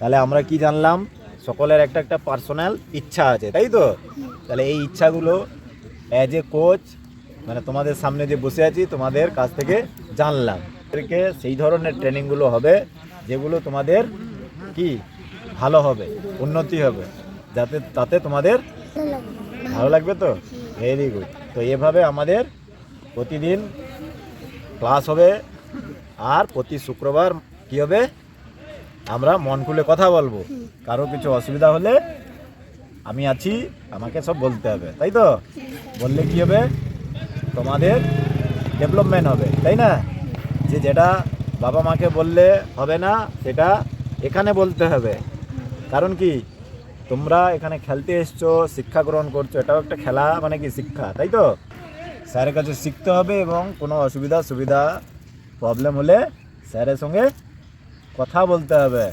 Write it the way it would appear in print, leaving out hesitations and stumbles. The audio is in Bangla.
তাহলে আমরা কি জানলাম, সকলের একটা একটা পার্সোনাল ইচ্ছা আছে, তাই তো? তাহলে এই ইচ্ছাগুলো অ্যাজ এ কোচ মানে তোমাদের সামনে যে বসে আছি তোমাদের কাছ থেকে জানলাম। এদেরকে সেই ধরনের ট্রেনিংগুলো হবে যেগুলো তোমাদের কি ভালো হবে, উন্নতি হবে, যাতে তাতে তোমাদের ভালো লাগবে। তো ভেরি গুড। তো এভাবে আমাদের প্রতিদিন ক্লাস হবে, আর প্রতি শুক্রবার কী হবে, আমরা মন খুলে কথা বলবো। কারো কিছু অসুবিধা হলে আমি আছি, আমাকে সব বলতে হবে, তাই তো? বললে কী হবে, তোমাদের ডেভেলপমেন্ট হবে, তাই না? যে যেটা বাবা মাকে বললে হবে না, সেটা এখানে বলতে হবে। কারণ কি, তোমরা এখানে খেলতে এসছো, শিক্ষা গ্রহণ করছো, এটাও একটা খেলা, মানে কি শিক্ষা, তাই তো? স্যারের কাছে শিখতে হবে এবং কোনো অসুবিধা সুবিধা প্রবলেম হলে স্যারের সঙ্গে কথা বলতে হবে।